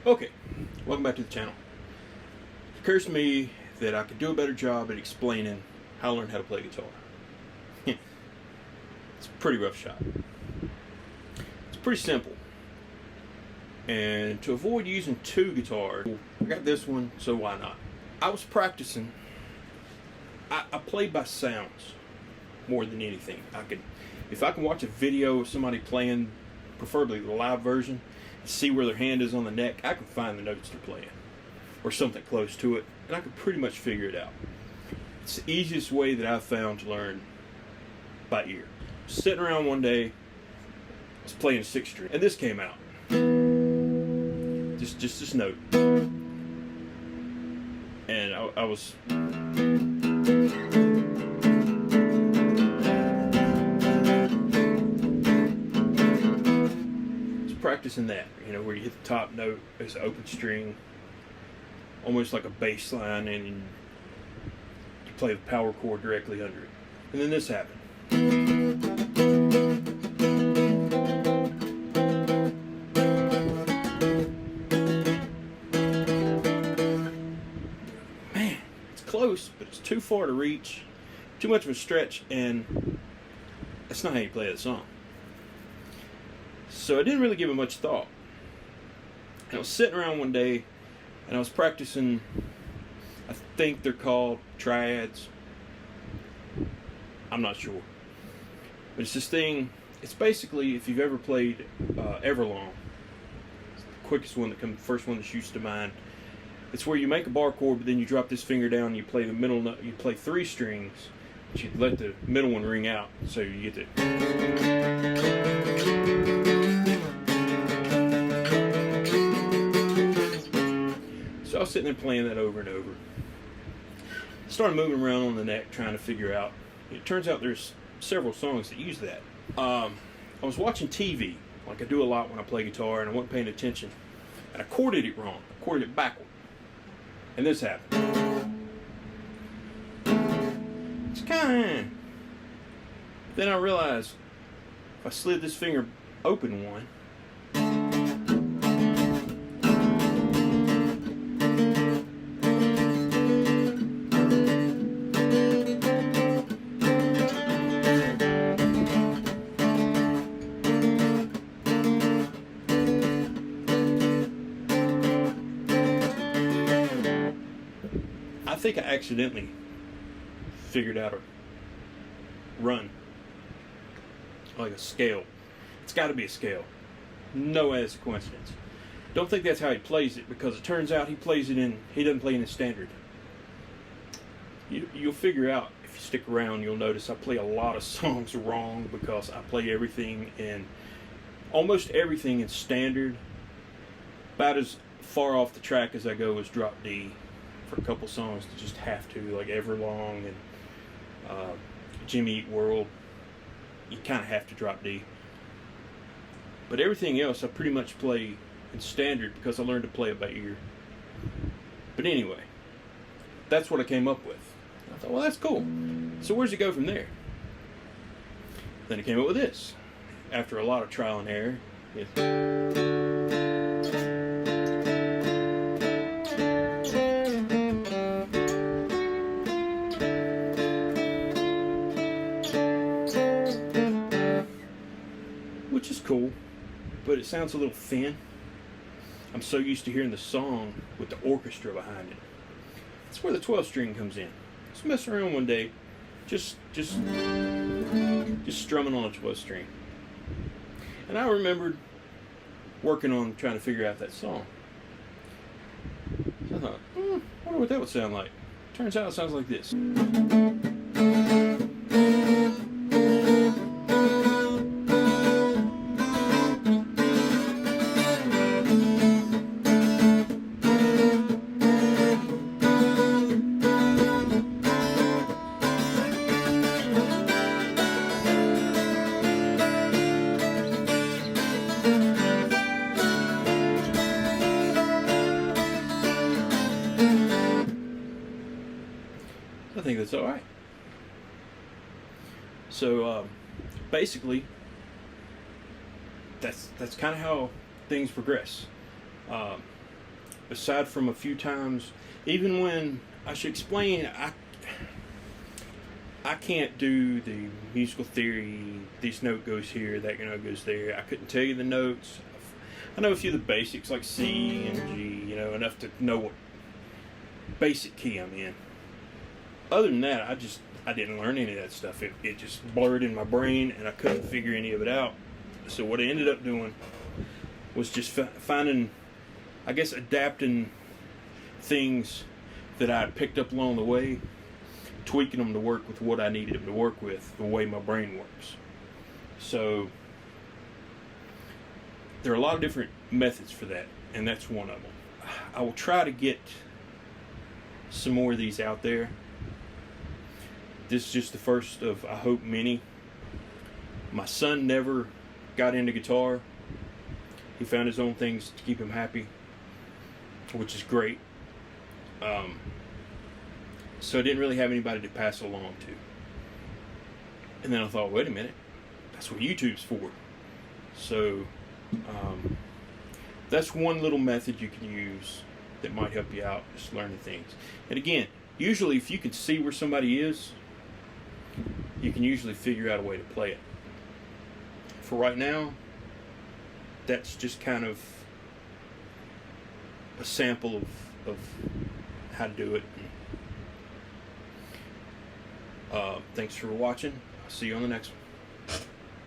Okay, welcome back to the channel. It occurs to me that I could do a better job at explaining how to learn how to play guitar. It's a pretty rough shot. It's pretty simple. And to avoid using two guitars, I got this one, so why not? I was practicing. I play by sounds more than anything. If I can watch a video of somebody playing, preferably the live version, see where their hand is on the neck, I can find the notes they're playing or something close to it, and I can pretty much figure it out. It's the easiest way that I've found to learn by ear. Sitting around one day, I was playing a 6th string, and this came out. Just this note, and I was practicing that, where you hit the top note as an open string, almost like a bass line, and you play the power chord directly under it. And then this happened. Man, it's close, but it's too far to reach, too much of a stretch, and that's not how you play the song. So I didn't really give it much thought. And I was sitting around one day and I was practicing, I think they're called triads. I'm not sure. But it's this thing, it's basically, if you've ever played Everlong, it's the quickest one that comes, first one that shoots to mind. It's where you make a bar chord, but then you drop this finger down and you play the middle note, you play 3 strings, but you let the middle one ring out, so you get the. So I was sitting there playing that over and over. Started moving around on the neck trying to figure out. It turns out there's several songs that use that. I was watching TV, like I do a lot when I play guitar, and I wasn't paying attention. And I chorded it wrong. I chorded it backward. And this happened. It's kind of... Then I realized if I slid this finger open one, I think I accidentally figured out a run, like a scale. It's got to be a scale. No way it's a coincidence. Don't think that's how he plays it, because it turns out he doesn't play in the standard. You'll figure out if you stick around. You'll notice I play a lot of songs wrong because I play almost everything in standard. About as far off the track as I go is drop D. For a couple songs to just have to, like Everlong and Jimmy Eat World, you kind of have to drop D. But everything else I pretty much play in standard because I learned to play it by ear. But anyway, that's what I came up with. I thought, well, that's cool. So where's it go from there? Then I came up with this. After a lot of trial and error. Which is cool, but it sounds a little thin. I'm so used to hearing the song with the orchestra behind it. That's where the 12th string comes in. Just messing around one day, just strumming on a 12th string. And I remembered working on trying to figure out that song. So I thought, I wonder what that would sound like. Turns out it sounds like this. I think that's all right. So basically, that's kind of how things progress. aside from a few times, even when I should explain, I can't do the musical theory. This note goes here, that note goes there. I couldn't tell you the notes. I know a few of the basics like C and G, you know, enough to know what basic key I'm in. Other than that, I didn't learn any of that stuff. It just blurred in my brain, and I couldn't figure any of it out. So what I ended up doing was just finding, I guess, adapting things that I had picked up along the way, tweaking them to work with what I needed them to work with, the way my brain works. So there are a lot of different methods for that, and that's one of them. I will try to get some more of these out there. This is just the first of, I hope, many. My son never got into guitar. He found his own things to keep him happy, which is great. So I didn't really have anybody to pass along to. And then I thought, wait a minute, that's what YouTube's for. So that's one little method you can use that might help you out, just learning things. And again, usually if you can see where somebody is, you can usually figure out a way to play it. For right now, that's just kind of a sample of how to do it. Thanks for watching. I'll see you on the next one.